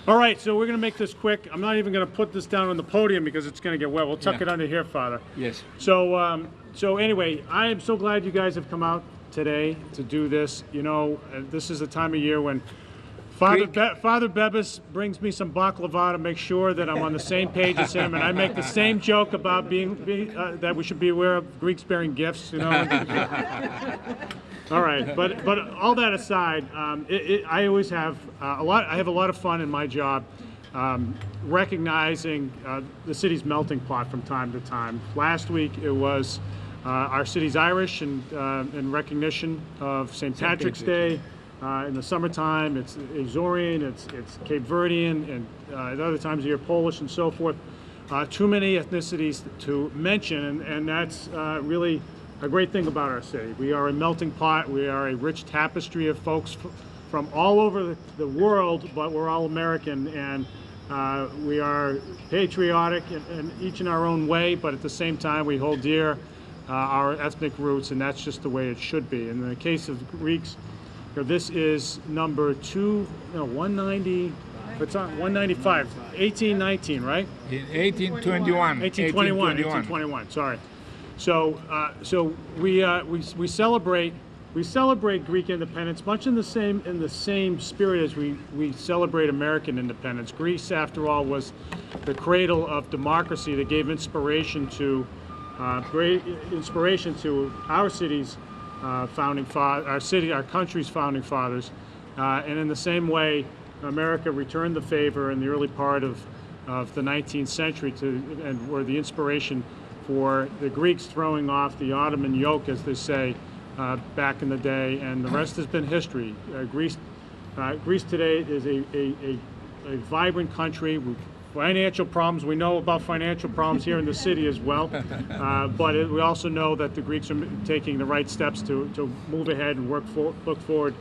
All right, so we're going to make this quick. I'm not even going to put this down on the podium because it's going to get wet. We'll tuck it under here, Father. Yes. So anyway, I am so glad you guys have come out today to do this. You know, this is the time of year when Father Bebis brings me some baklava to make sure that I'm on the same page as him, and I make the same joke about that we should be aware of Greeks bearing gifts. You know. All right, but all that aside, I always have I have a lot of fun in my job, recognizing the city's melting pot from time to time. Last week it was our city's Irish, and in recognition of St. Patrick's Day. In the summertime, it's Azorean, it's Cape Verdean, and at other times of year, Polish and so forth. Too many ethnicities to mention, and that's really a great thing about our city. We are a melting pot. We are a rich tapestry of folks from all over the world, but we're all American, and we are patriotic and each in our own way, but at the same time, we hold dear our ethnic roots, and that's just the way it should be. In the case of Greeks, this is number 190. It's on 195, 1819, right? 1821. 1821. Sorry. So we celebrate Greek independence much in the same spirit as we celebrate American independence. Greece, after all, was the cradle of democracy that gave inspiration to our city's our country's founding fathers, and in the same way, America returned the favor in the early part of the 19th century and were the inspiration for the Greeks throwing off the Ottoman yoke, as they say, back in the day, and the rest has been history. Greece today is a vibrant country. Financial problems, we know about financial problems here in the city as well, but we also know that the Greeks are taking the right steps to move ahead and look forward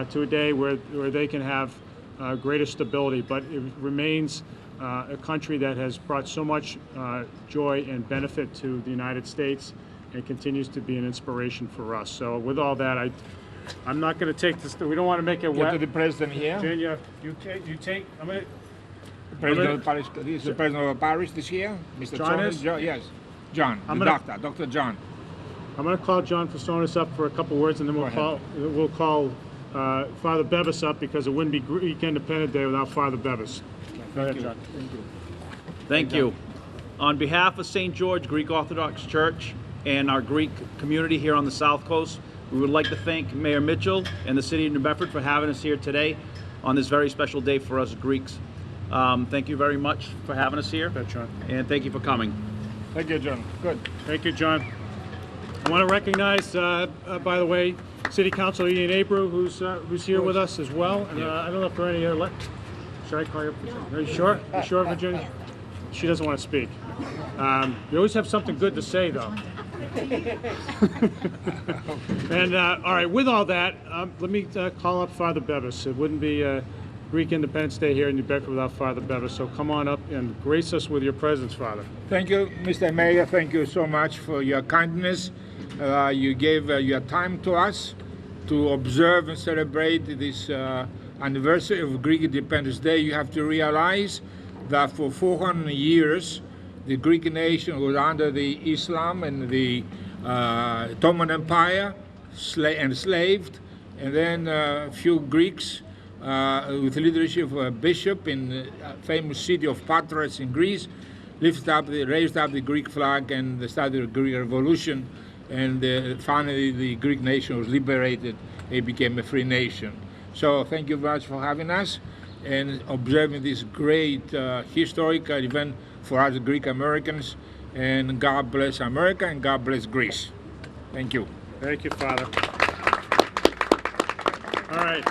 to a day where they can have greater stability. But it remains a country that has brought so much joy and benefit to the United States and continues to be an inspiration for us. So with all that, I'm not going to take this. We don't want to make it wet. To the president here. Virginia, you take. I'm going to. President of Paris, he's the president of Paris this year, Mr. John is? Yes, John, Dr. John. I'm going to call John Fasonis up for a couple words, and then we'll call Father Bebis up, because it wouldn't be Greek Independence Day without Father Bebis. Go ahead, John. Thank you. Thank you. On behalf of St. George Greek Orthodox Church and our Greek community here on the South Coast, we would like to thank Mayor Mitchell and the City of New Bedford for having us here today on this very special day for us Greeks. Thank you very much for having us here, John. And thank you for coming. Thank you, John. Good. Thank you, John. I want to recognize, by the way, City Councilor Ian Abreu, who's here with us as well. And I don't know if there are any other. Should I call you up? Are you sure? You sure, Virginia? She doesn't want to speak. You always have something good to say, though. And all right, with all that, let me call up Father Bebis. It wouldn't be Greek Independence Day here in New Bedford without Father Bebis. So come on up and grace us with your presence, Father. Thank you, Mr. Mayor. Thank you so much for your kindness. You gave your time to us to observe and celebrate this anniversary of Greek Independence Day. You have to realize that for 400 years, the Greek nation was under the Islam and the Ottoman Empire, enslaved, and then a few Greeks with the leadership of a bishop in the famous city of Patras in Greece, raised up the Greek flag, and they started the Greek Revolution, and finally the Greek nation was liberated. It became a free nation. So thank you very much for having us and observing this great historical event for us Greek Americans, and God bless America and God bless Greece. Thank you. Thank you, Father. All right.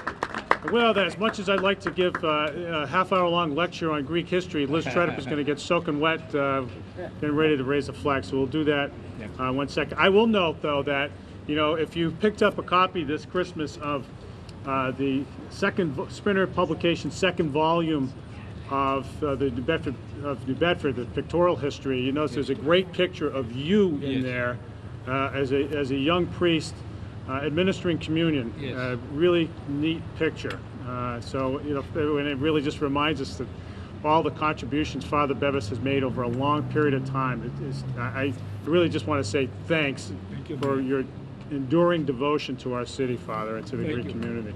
Well, as much as I'd like to give a half-hour-long lecture on Greek history, Liz Tredup is going to get soaking wet, getting ready to raise a flag. So we'll do that 1 second. I will note, though, that if you picked up a copy this Christmas of the Spinner publication, second volume of the New Bedford, the pictorial history, you notice there's a great picture of you in there as a young priest administering communion. Really neat picture. So, you know, and it really just reminds us that all the contributions Father Bevis has made over a long period of time. I really just want to say thanks for your enduring devotion to our city, Father, and to the Greek community.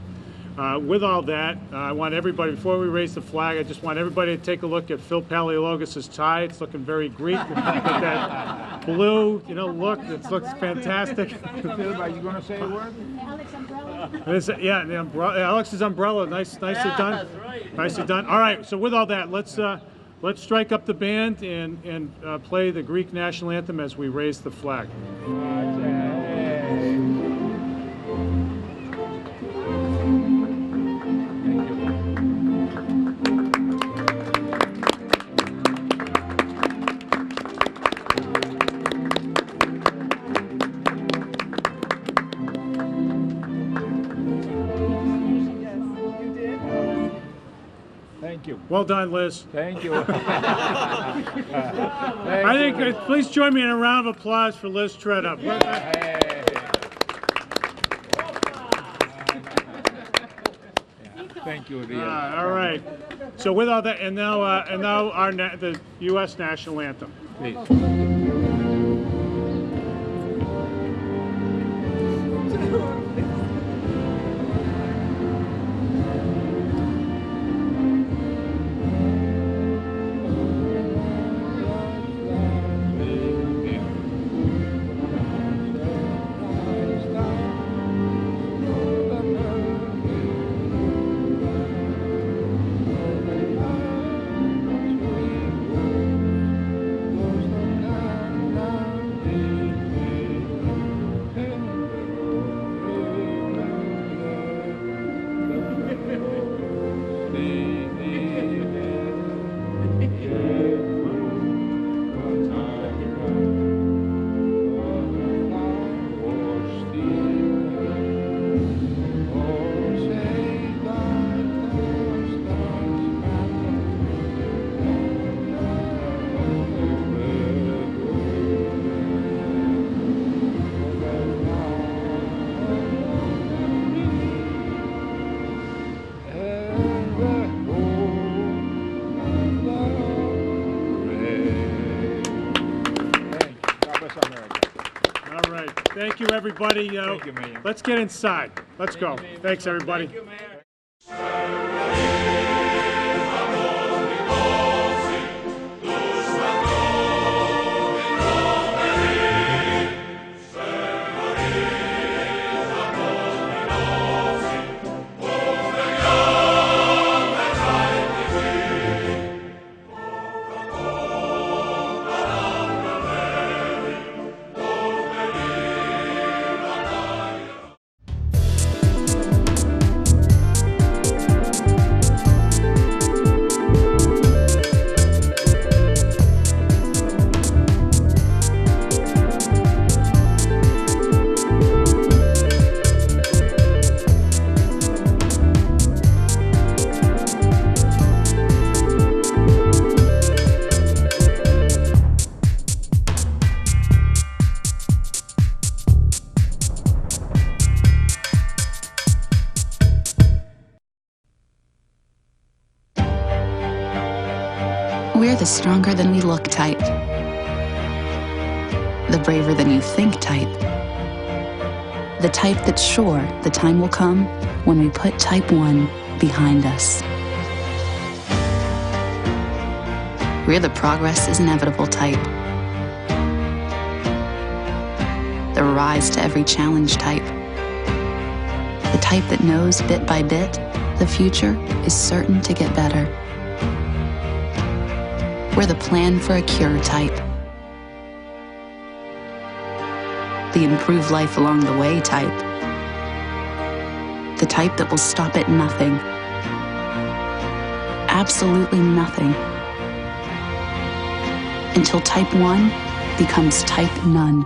With all that, I want everybody, before we raise the flag, I just want everybody to take a look at Phil Paleologos' tie. It's looking very Greek. With that blue, you know, look, it looks fantastic. Phil, are you going to say a word? Alex umbrella. Yeah, the umbrella, Alex's umbrella, nicely done. Nicely done. All right, so with all that, let's strike up the band and play the Greek national anthem as we raise the flag. Thank you. Well done, Liz. Thank you. I think, please join me in a round of applause for Liz Treadup. Thank you, Ria. All right. So with all that, and now the U.S. national anthem. Please. Thank you, everybody. Thank you, Mayor. Let's get inside. Let's go. Thanks, everybody. Thank you, Mayor. We're the stronger than we look type. The braver than you think type. The type that's sure the time will come when we put type 1 behind us. We're the progress is inevitable type. The rise to every challenge type. The type that knows bit by bit the future is certain to get better. We're the plan for a cure type. The improve life along the way type. The type that will stop at nothing. Absolutely nothing. Until type 1 becomes type none.